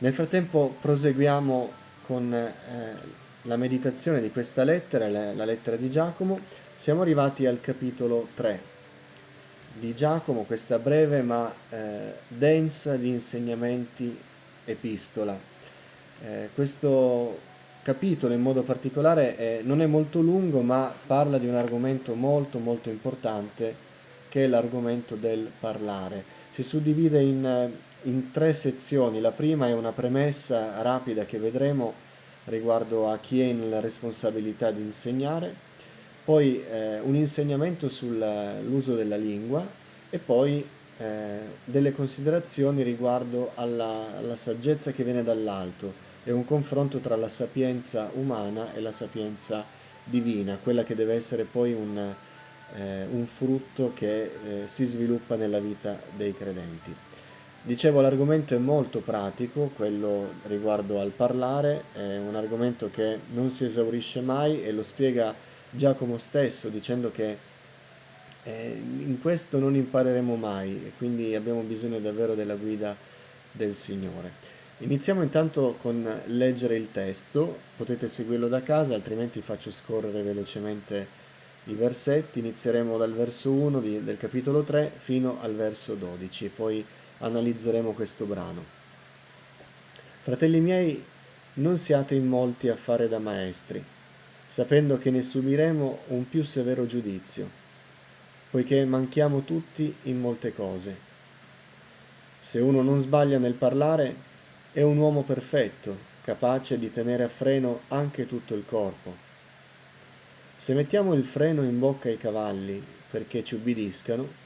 Nel frattempo proseguiamo con la meditazione di questa lettera, la lettera di Giacomo. Siamo arrivati al capitolo 3 di Giacomo, questa breve ma densa di insegnamenti epistola. Questo capitolo in modo particolare non è molto lungo, ma parla di un argomento molto molto importante, che è l'argomento del parlare. Si suddivide in tre sezioni. La prima è una premessa rapida che vedremo riguardo a chi è nella responsabilità di insegnare, poi un insegnamento sull'uso della lingua e poi delle considerazioni riguardo alla saggezza che viene dall'alto e un confronto tra la sapienza umana e la sapienza divina, quella che deve essere poi un frutto che si sviluppa nella vita dei credenti. Dicevo, l'argomento è molto pratico, quello riguardo al parlare, è un argomento che non si esaurisce mai e lo spiega Giacomo stesso dicendo che in questo non impareremo mai e quindi abbiamo bisogno davvero della guida del Signore. Iniziamo intanto con leggere il testo, potete seguirlo da casa, altrimenti faccio scorrere velocemente i versetti. Inizieremo dal verso 1 del capitolo 3 fino al verso 12 e poi analizzeremo questo brano. Fratelli miei, non siate in molti a fare da maestri, sapendo che ne subiremo un più severo giudizio, poiché manchiamo tutti in molte cose. Se uno non sbaglia nel parlare, è un uomo perfetto, capace di tenere a freno anche tutto il corpo. Se mettiamo il freno in bocca ai cavalli perché ci ubbidiscano,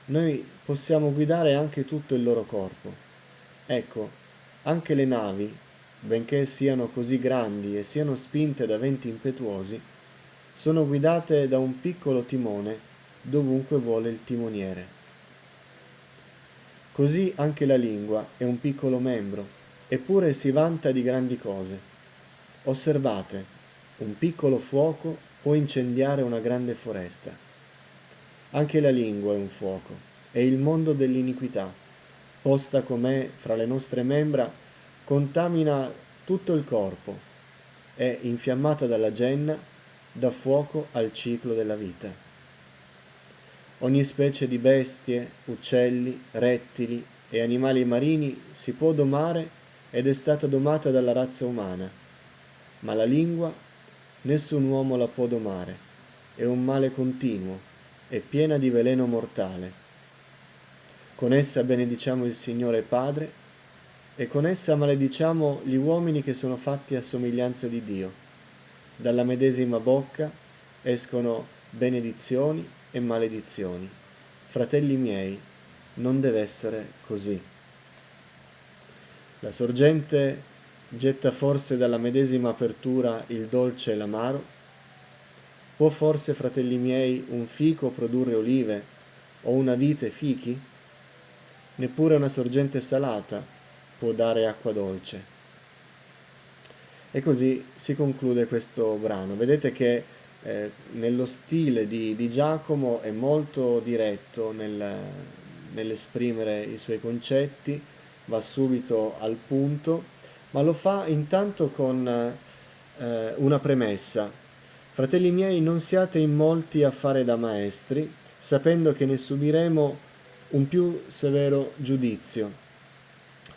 noi possiamo guidare anche tutto il loro corpo. Ecco, anche le navi, benché siano così grandi e siano spinte da venti impetuosi, sono guidate da un piccolo timone dovunque vuole il timoniere. Così anche la lingua è un piccolo membro, eppure si vanta di grandi cose. Osservate, un piccolo fuoco può incendiare una grande foresta. Anche la lingua è un fuoco, è il mondo dell'iniquità. Posta com'è fra le nostre membra, contamina tutto il corpo, è infiammata dalla genna, dà fuoco al ciclo della vita. Ogni specie di bestie, uccelli, rettili e animali marini si può domare ed è stata domata dalla razza umana, ma la lingua nessun uomo la può domare, è un male continuo, è piena di veleno mortale. Con essa benediciamo il Signore Padre e con essa malediciamo gli uomini che sono fatti a somiglianza di Dio. Dalla medesima bocca escono benedizioni e maledizioni. Fratelli miei, non deve essere così. La sorgente getta forse dalla medesima apertura il dolce e l'amaro? Può forse, fratelli miei, un fico produrre olive o una vite fichi? Neppure una sorgente salata può dare acqua dolce. E così si conclude questo brano. Vedete che nello stile di Giacomo è molto diretto nell'esprimere i suoi concetti, va subito al punto, ma lo fa intanto con una premessa. Fratelli miei, non siate in molti a fare da maestri, sapendo che ne subiremo un più severo giudizio,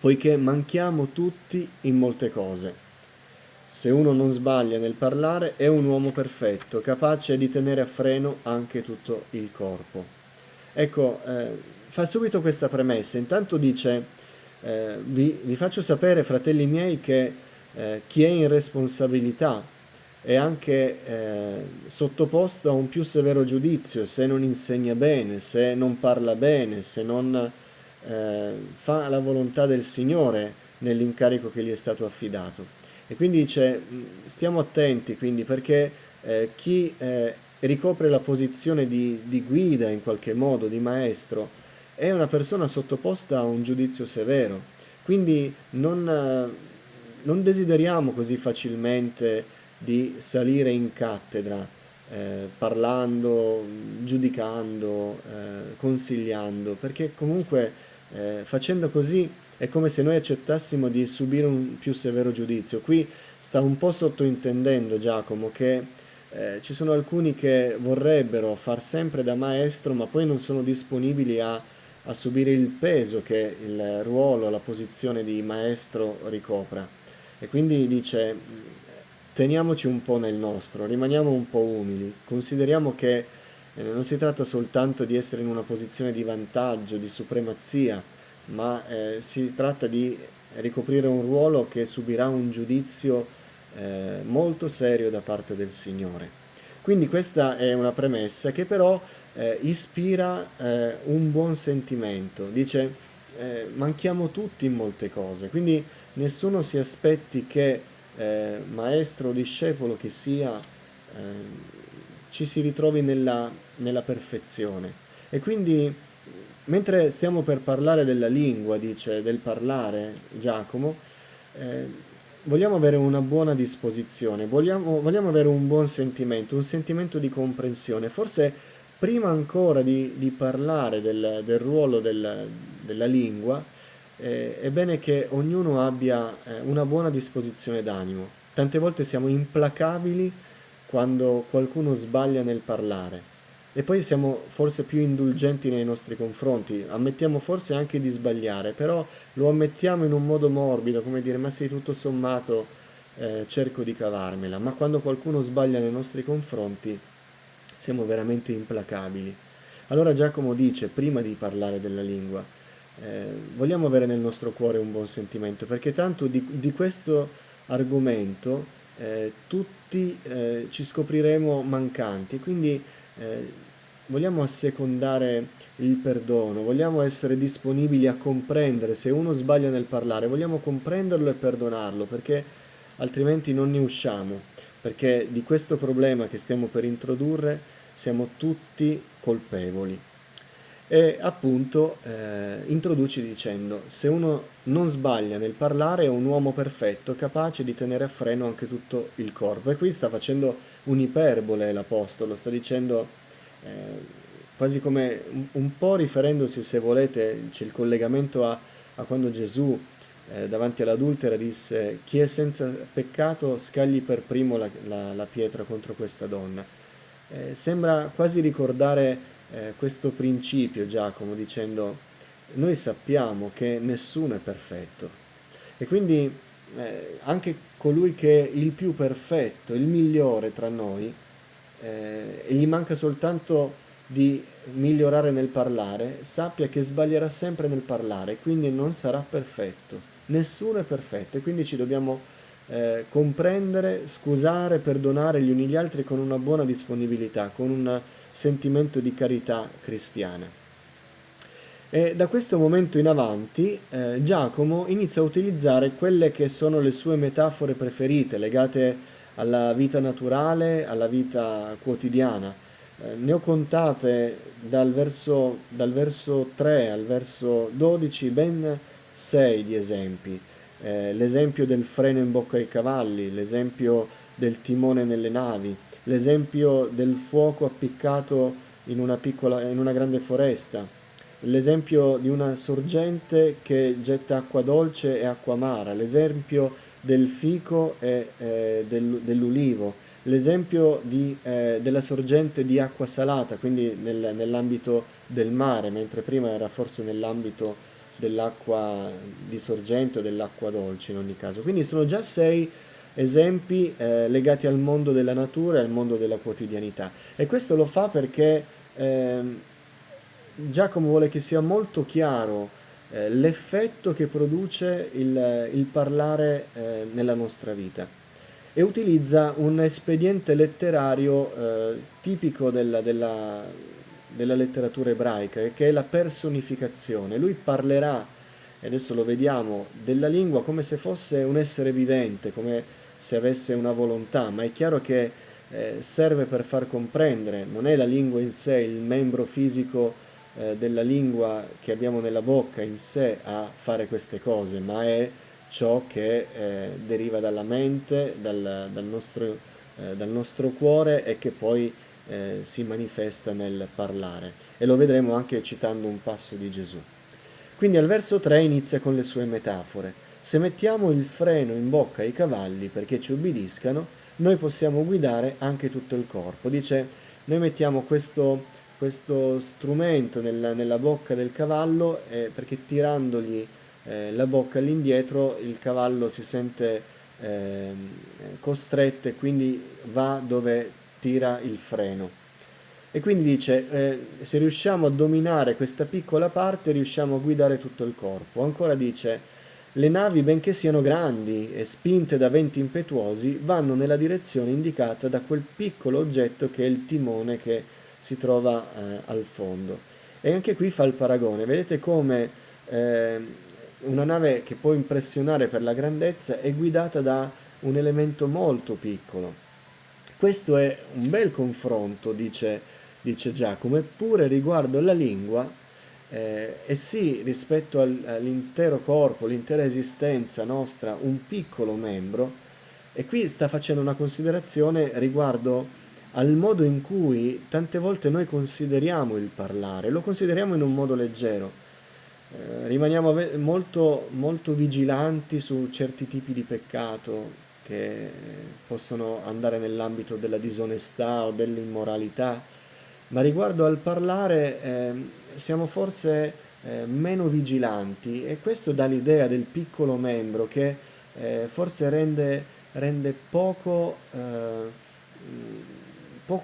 poiché manchiamo tutti in molte cose. Se uno non sbaglia nel parlare è un uomo perfetto, capace di tenere a freno anche tutto il corpo. Ecco, fa subito questa premessa. Intanto dice, vi faccio sapere, fratelli miei, che chi è in responsabilità è anche sottoposto a un più severo giudizio se non insegna bene, se non parla bene, se non fa la volontà del Signore nell'incarico che gli è stato affidato. E quindi dice, stiamo attenti quindi perché chi ricopre la posizione di guida in qualche modo, di maestro, è una persona sottoposta a un giudizio severo. Quindi non desideriamo così facilmente di salire in cattedra, parlando, giudicando, consigliando, perché comunque facendo così è come se noi accettassimo di subire un più severo giudizio. Qui sta un po' sottointendendo Giacomo che ci sono alcuni che vorrebbero far sempre da maestro, ma poi non sono disponibili a subire il peso che il ruolo, la posizione di maestro ricopra. E quindi dice, teniamoci un po' nel nostro, rimaniamo un po' umili, consideriamo che non si tratta soltanto di essere in una posizione di vantaggio, di supremazia, ma si tratta di ricoprire un ruolo che subirà un giudizio molto serio da parte del Signore. Quindi questa è una premessa che però ispira un buon sentimento. Dice, manchiamo tutti in molte cose, quindi nessuno si aspetti che maestro o discepolo che sia ci si ritrovi nella perfezione. E quindi, mentre stiamo per parlare della lingua, dice, del parlare, Giacomo, vogliamo avere una buona disposizione, vogliamo avere un buon sentimento, un sentimento di comprensione. Forse prima ancora di parlare del ruolo della lingua, è bene che ognuno abbia una buona disposizione d'animo. Tante volte siamo implacabili quando qualcuno sbaglia nel parlare. E poi siamo forse più indulgenti nei nostri confronti, ammettiamo forse anche di sbagliare, però lo ammettiamo in un modo morbido, come dire, ma sì, tutto sommato cerco di cavarmela, ma quando qualcuno sbaglia nei nostri confronti siamo veramente implacabili. Allora Giacomo dice, prima di parlare della lingua, vogliamo avere nel nostro cuore un buon sentimento, perché tanto di questo argomento tutti ci scopriremo mancanti, quindi vogliamo assecondare il perdono, vogliamo essere disponibili a comprendere se uno sbaglia nel parlare, vogliamo comprenderlo e perdonarlo, perché altrimenti non ne usciamo, perché di questo problema che stiamo per introdurre siamo tutti colpevoli. E appunto introduci dicendo, se uno non sbaglia nel parlare è un uomo perfetto, capace di tenere a freno anche tutto il corpo. E qui sta facendo un'iperbole l'Apostolo, sta dicendo quasi come un po' riferendosi, se volete, c'è il collegamento a quando Gesù davanti all'adultera disse, chi è senza peccato scagli per primo la pietra contro questa donna. Sembra quasi ricordare questo principio Giacomo dicendo noi sappiamo che nessuno è perfetto e quindi anche colui che è il più perfetto, il migliore tra noi, e gli manca soltanto di migliorare nel parlare, sappia che sbaglierà sempre nel parlare, quindi non sarà perfetto. Nessuno è perfetto e quindi ci dobbiamo comprendere, scusare, perdonare gli uni gli altri con una buona disponibilità, con un sentimento di carità cristiana. E da questo momento in avanti Giacomo inizia a utilizzare quelle che sono le sue metafore preferite, legate alla vita naturale, alla vita quotidiana. Ne ho contate dal verso 3 al verso 12 ben 6 di esempi. L'esempio del freno in bocca ai cavalli, l'esempio del timone nelle navi, l'esempio del fuoco appiccato in una grande foresta, l'esempio di una sorgente che getta acqua dolce e acqua amara, l'esempio del fico e dell'ulivo, l'esempio della sorgente di acqua salata, quindi nell'ambito del mare, mentre prima era forse nell'ambito dell'acqua di sorgente o dell'acqua dolce in ogni caso. Quindi sono già 6 esempi legati al mondo della natura e al mondo della quotidianità. E questo lo fa perché Giacomo vuole che sia molto chiaro l'effetto che produce il parlare nella nostra vita e utilizza un espediente letterario tipico della letteratura ebraica, che è la personificazione. Lui parlerà, e adesso lo vediamo, della lingua come se fosse un essere vivente, come se avesse una volontà, ma è chiaro che serve per far comprendere, non è la lingua in sé, il membro fisico della lingua che abbiamo nella bocca in sé a fare queste cose, ma è ciò che deriva dalla mente, dal nostro cuore e che poi si manifesta nel parlare. E lo vedremo anche citando un passo di Gesù. Quindi al verso 3 inizia con le sue metafore. Se mettiamo il freno in bocca ai cavalli perché ci ubbidiscano, noi possiamo guidare anche tutto il corpo. Dice, noi mettiamo questo strumento nella bocca del cavallo perché tirandogli la bocca all'indietro il cavallo si sente costretto e quindi va dove tira il freno. E quindi dice, se riusciamo a dominare questa piccola parte, riusciamo a guidare tutto il corpo. Ancora dice, le navi, benché siano grandi e spinte da venti impetuosi, vanno nella direzione indicata da quel piccolo oggetto che è il timone che si trova al fondo. E anche qui fa il paragone. Vedete come una nave che può impressionare per la grandezza è guidata da un elemento molto piccolo. Questo è un bel confronto, dice Giacomo, eppure riguardo alla lingua, e sì, rispetto all'intero corpo, l'intera esistenza nostra, un piccolo membro, e qui sta facendo una considerazione riguardo al modo in cui tante volte noi consideriamo il parlare, lo consideriamo in un modo leggero. Rimaniamo molto, molto vigilanti su certi tipi di peccato che possono andare nell'ambito della disonestà o dell'immoralità, ma riguardo al parlare siamo forse meno vigilanti e questo dà l'idea del piccolo membro che forse rende poco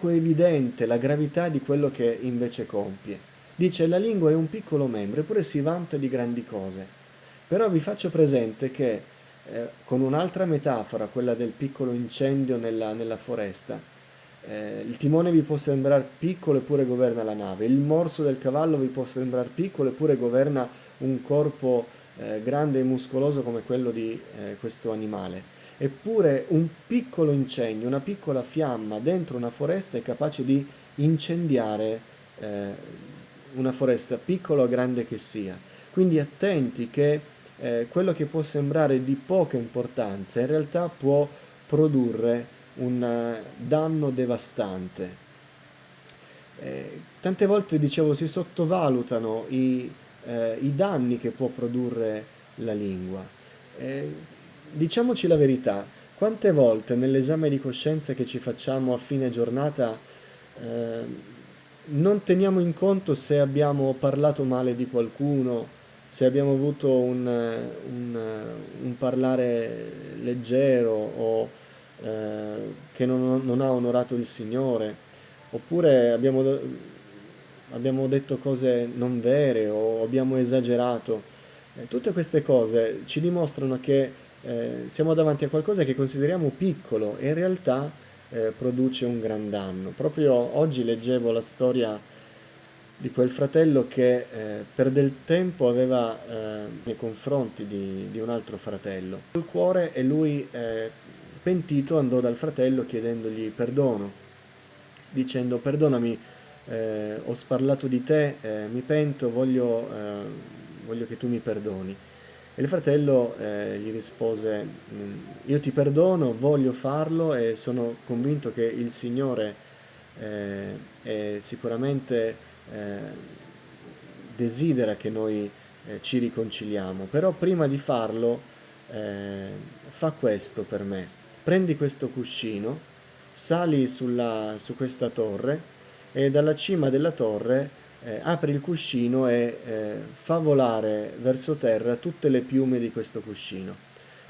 evidente la gravità di quello che invece compie. Dice la lingua è un piccolo membro, eppure si vanta di grandi cose. Però vi faccio presente che con un'altra metafora, quella del piccolo incendio nella foresta, il timone vi può sembrare piccolo eppure governa la nave, il morso del cavallo vi può sembrare piccolo eppure governa un corpo grande e muscoloso come quello di questo animale. Eppure un piccolo incendio, una piccola fiamma dentro una foresta è capace di incendiare una foresta, piccola o grande che sia. Quindi attenti che quello che può sembrare di poca importanza in realtà può produrre un danno devastante. Tante volte, dicevo, si sottovalutano i danni che può produrre la lingua. Diciamoci la verità, quante volte nell'esame di coscienza che ci facciamo a fine giornata non teniamo in conto se abbiamo parlato male di qualcuno, se abbiamo avuto un parlare leggero o che non ha onorato il Signore, oppure abbiamo detto cose non vere o abbiamo esagerato. Tutte queste cose ci dimostrano che siamo davanti a qualcosa che consideriamo piccolo e in realtà produce un gran danno. Proprio oggi leggevo la storia di quel fratello che per del tempo aveva nei confronti di un altro fratello il cuore e lui pentito andò dal fratello chiedendogli perdono, dicendo perdonami, ho sparlato di te, mi pento, voglio che tu mi perdoni. E il fratello gli rispose, io ti perdono, voglio farlo e sono convinto che il Signore sicuramente desidera che noi ci riconciliamo, però prima di farlo fa questo per me, prendi questo cuscino, sali su questa torre e dalla cima della torre apri il cuscino e fa volare verso terra tutte le piume di questo cuscino.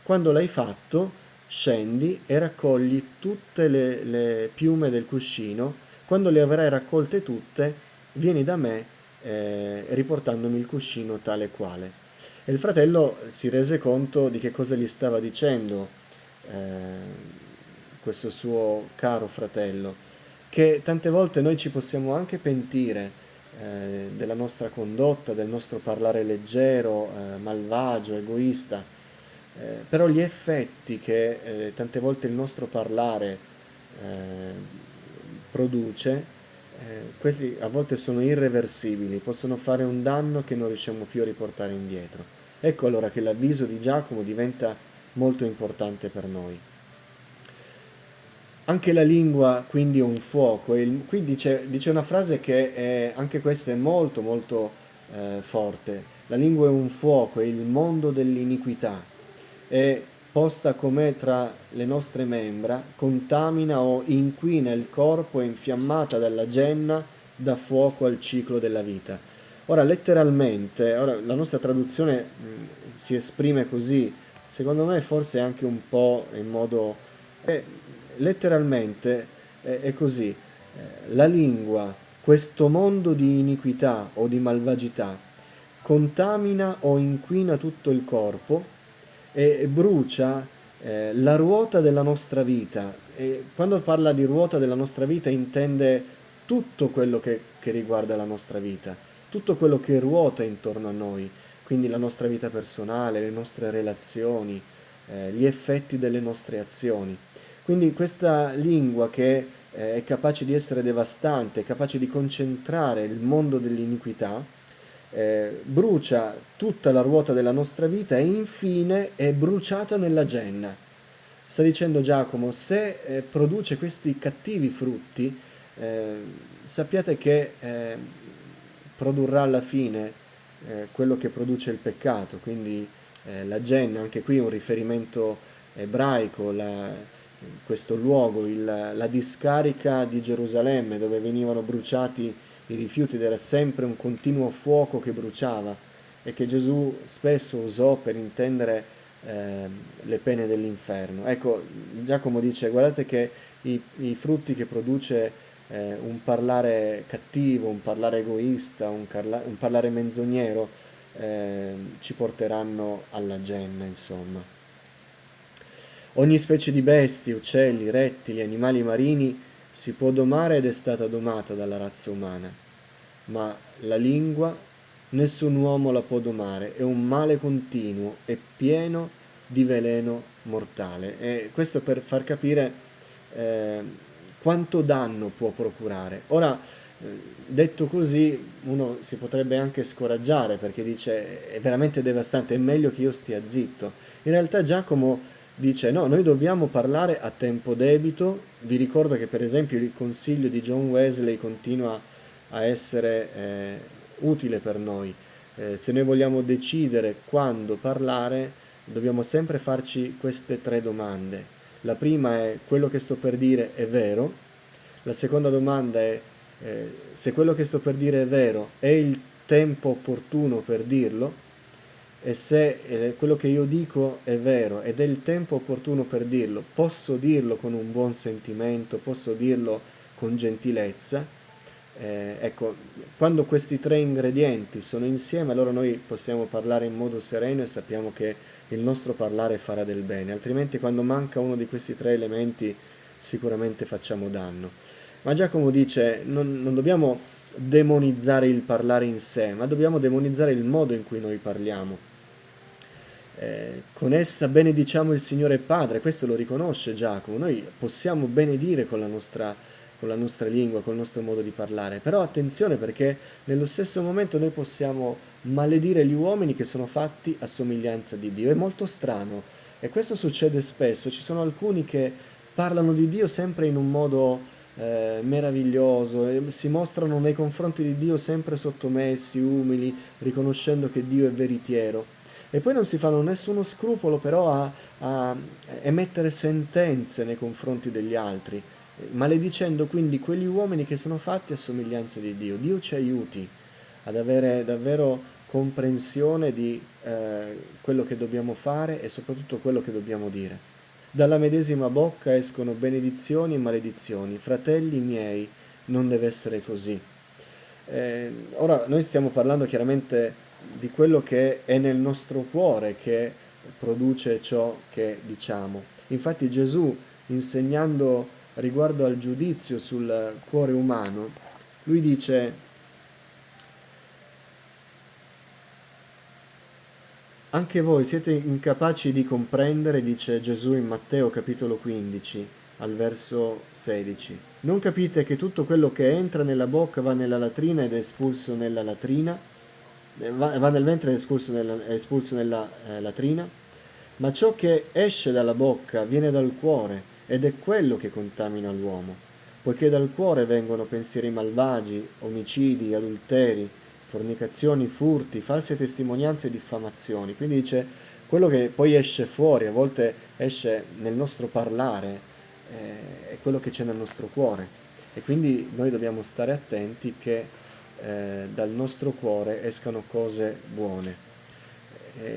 Quando l'hai fatto, scendi e raccogli tutte le piume del cuscino. Quando le avrai raccolte tutte, vieni da me riportandomi il cuscino tale quale. E il fratello si rese conto di che cosa gli stava dicendo questo suo caro fratello, che tante volte noi ci possiamo anche pentire della nostra condotta, del nostro parlare leggero, malvagio, egoista, però gli effetti che tante volte il nostro parlare produce, questi a volte sono irreversibili, possono fare un danno che non riusciamo più a riportare indietro. Ecco allora che l'avviso di Giacomo diventa molto importante per noi. Anche la lingua quindi è un fuoco, qui dice una frase che anche questa è molto molto forte. La lingua è un fuoco, è il mondo dell'iniquità, è posta com'è tra le nostre membra, contamina o inquina il corpo, è infiammata dalla genna, dà fuoco al ciclo della vita. Ora, letteralmente, ora, la nostra traduzione si esprime così, secondo me forse anche un po' in modo... letteralmente è così. La lingua, questo mondo di iniquità o di malvagità, contamina o inquina tutto il corpo e brucia la ruota della nostra vita. E quando parla di ruota della nostra vita intende tutto quello che riguarda la nostra vita, tutto quello che ruota intorno a noi, quindi la nostra vita personale, le nostre relazioni, gli effetti delle nostre azioni. Quindi questa lingua che è capace di essere devastante, è capace di concentrare il mondo dell'iniquità, brucia tutta la ruota della nostra vita e infine è bruciata nella genna. Sta dicendo Giacomo, se produce questi cattivi frutti, eh, sappiate che produrrà alla fine quello che produce il peccato, quindi la genna, anche qui un riferimento ebraico, questo luogo, la discarica di Gerusalemme dove venivano bruciati i rifiuti, ed era sempre un continuo fuoco che bruciava e che Gesù spesso usò per intendere le pene dell'inferno. Ecco, Giacomo dice, guardate che i frutti che produce un parlare cattivo, un parlare egoista, un parlare menzognero, ci porteranno alla genna, insomma. Ogni specie di bestie, uccelli, rettili, animali marini si può domare ed è stata domata dalla razza umana, ma la lingua nessun uomo la può domare, è un male continuo, è pieno di veleno mortale. E questo per far capire eh, quanto danno può procurare. Ora, detto così, uno si potrebbe anche scoraggiare perché dice è veramente devastante, è meglio che io stia zitto. In realtà Giacomo dice no, noi dobbiamo parlare a tempo debito. Vi ricordo che per esempio il consiglio di John Wesley continua a essere utile per noi. Se noi vogliamo decidere quando parlare, dobbiamo sempre farci queste tre domande. La prima è: quello che sto per dire è vero? La seconda domanda è: se quello che sto per dire è vero, è il tempo opportuno per dirlo? E se quello che io dico è vero ed è il tempo opportuno per dirlo, posso dirlo con un buon sentimento, posso dirlo con gentilezza? Ecco, quando questi tre ingredienti sono insieme, allora noi possiamo parlare in modo sereno e sappiamo che il nostro parlare farà del bene, altrimenti quando manca uno di questi tre elementi sicuramente facciamo danno. Ma Giacomo dice, non dobbiamo demonizzare il parlare in sé, ma dobbiamo demonizzare il modo in cui noi parliamo. Con essa benediciamo il Signore Padre, questo lo riconosce Giacomo, noi possiamo benedire con la nostra lingua, col nostro modo di parlare, però attenzione perché nello stesso momento noi possiamo maledire gli uomini che sono fatti a somiglianza di Dio. È molto strano e questo succede spesso, ci sono alcuni che parlano di Dio sempre in un modo meraviglioso e si mostrano nei confronti di Dio sempre sottomessi, umili, riconoscendo che Dio è veritiero. E poi non si fanno nessuno scrupolo però a emettere sentenze nei confronti degli altri, maledicendo quindi quegli uomini che sono fatti a somiglianza di Dio. Dio ci aiuti ad avere davvero comprensione di quello che dobbiamo fare e soprattutto quello che dobbiamo dire. Dalla medesima bocca escono benedizioni e maledizioni. Fratelli miei, non deve essere così. Ora noi stiamo parlando chiaramente di quello che è nel nostro cuore che produce ciò che diciamo. Infatti Gesù, insegnando riguardo al giudizio sul cuore umano, lui dice: anche voi siete incapaci di comprendere, dice Gesù in Matteo capitolo 15 al verso 16. Non capite che tutto quello che entra nella bocca va nella latrina ed è espulso nella latrina? Va nel ventre ed è espulso nella latrina? Ma ciò che esce dalla bocca viene dal cuore ed è quello che contamina l'uomo, poiché dal cuore vengono pensieri malvagi, omicidi, adulteri, fornicazioni, furti, false testimonianze e diffamazioni. Quindi dice, quello che poi esce fuori, a volte esce nel nostro parlare, è quello che c'è nel nostro cuore. E quindi noi dobbiamo stare attenti che dal nostro cuore escano cose buone.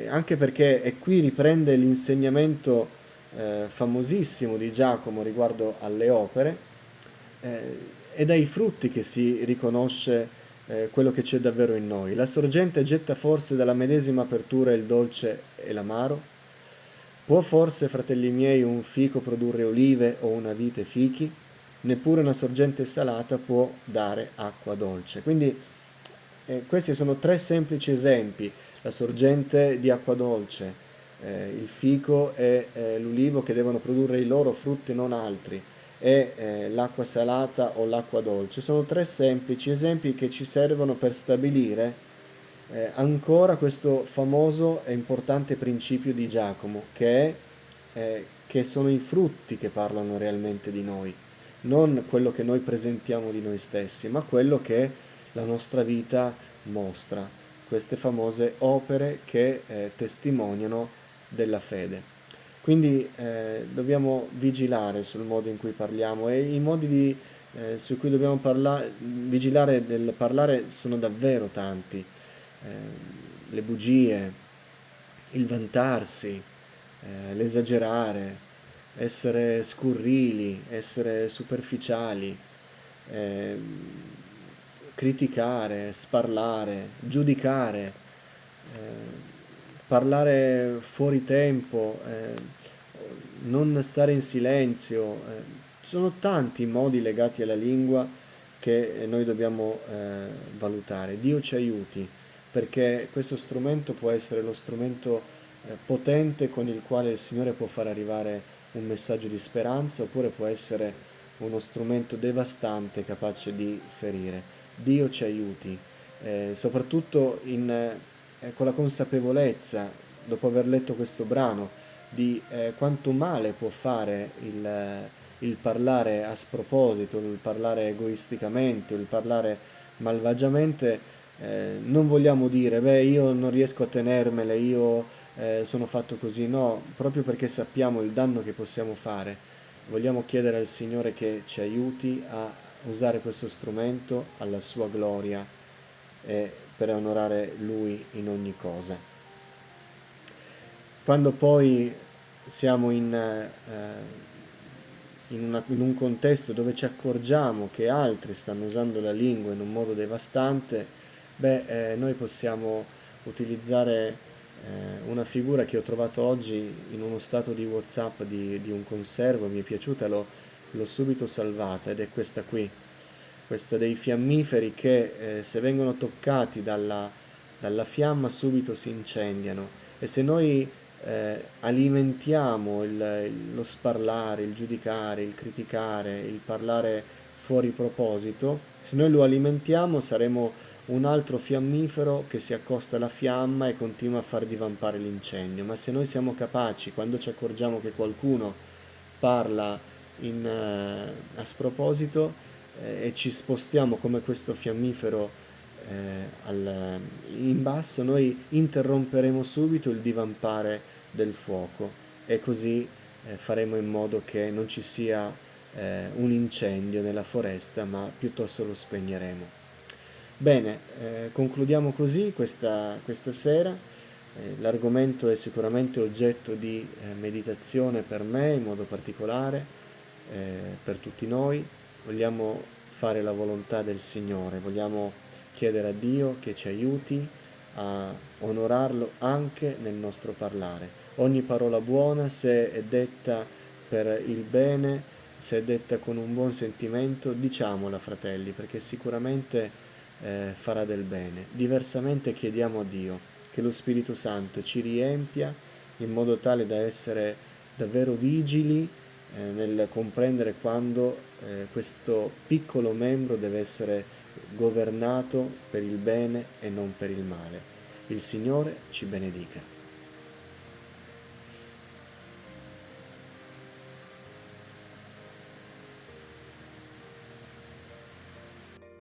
Anche perché, e qui riprende l'insegnamento famosissimo di Giacomo riguardo alle opere, è dai frutti che si riconosce quello che c'è davvero in noi. La sorgente getta forse dalla medesima apertura il dolce e l'amaro? Può forse, fratelli miei, un fico produrre olive o una vite fichi? Neppure una sorgente salata può dare acqua dolce. Quindi questi sono tre semplici esempi: la sorgente di acqua dolce, il fico e l'ulivo che devono produrre i loro frutti e non altri, e l'acqua salata o l'acqua dolce. Sono tre semplici esempi che ci servono per stabilire ancora questo famoso e importante principio di Giacomo, che sono i frutti che parlano realmente di noi, non quello che noi presentiamo di noi stessi, ma quello che la nostra vita mostra, queste famose opere che testimoniano della fede. Quindi dobbiamo vigilare sul modo in cui parliamo, e i modi su cui dobbiamo vigilare nel parlare sono davvero tanti. Le bugie, il vantarsi, l'esagerare, essere scurrili, essere superficiali, ehm, criticare, sparlare, giudicare, parlare fuori tempo, non stare in silenzio. Ci sono tanti modi legati alla lingua che noi dobbiamo valutare. Dio ci aiuti, perché questo strumento può essere lo strumento potente con il quale il Signore può far arrivare un messaggio di speranza, oppure può essere uno strumento devastante capace di ferire. Dio ci aiuti, soprattutto con la consapevolezza, dopo aver letto questo brano, di quanto male può fare il parlare a sproposito, il parlare egoisticamente, il parlare malvagiamente. Non vogliamo dire, beh, io non riesco a tenermele, io sono fatto così. No, proprio perché sappiamo il danno che possiamo fare, vogliamo chiedere al Signore che ci aiuti a usare questo strumento alla sua gloria e per onorare Lui in ogni cosa. Quando poi siamo in un contesto dove ci accorgiamo che altri stanno usando la lingua in un modo devastante, noi possiamo utilizzare una figura che ho trovato oggi in uno stato di WhatsApp di un conservo. Mi è piaciuta, l'ho subito salvata, ed è questa qui, questa dei fiammiferi che se vengono toccati dalla fiamma subito si incendiano. E se noi alimentiamo lo sparlare, il giudicare, il criticare, il parlare fuori proposito, se noi lo alimentiamo saremo un altro fiammifero che si accosta alla fiamma e continua a far divampare l'incendio. Ma se noi siamo capaci, quando ci accorgiamo che qualcuno parla a sproposito, e ci spostiamo come questo fiammifero in basso, noi interromperemo subito il divampare del fuoco, e così faremo in modo che non ci sia un incendio nella foresta, ma piuttosto lo spegneremo. Bene, concludiamo così questa sera. L'argomento è sicuramente oggetto di meditazione per me in modo particolare, per tutti noi. Vogliamo fare la volontà del Signore, vogliamo chiedere a Dio che ci aiuti a onorarlo anche nel nostro parlare. Ogni parola buona, se è detta per il bene, se è detta con un buon sentimento, diciamola, fratelli, perché sicuramente farà del bene. Diversamente chiediamo a Dio che lo Spirito Santo ci riempia in modo tale da essere davvero vigili nel comprendere quando questo piccolo membro deve essere governato per il bene e non per il male. Il Signore ci benedica.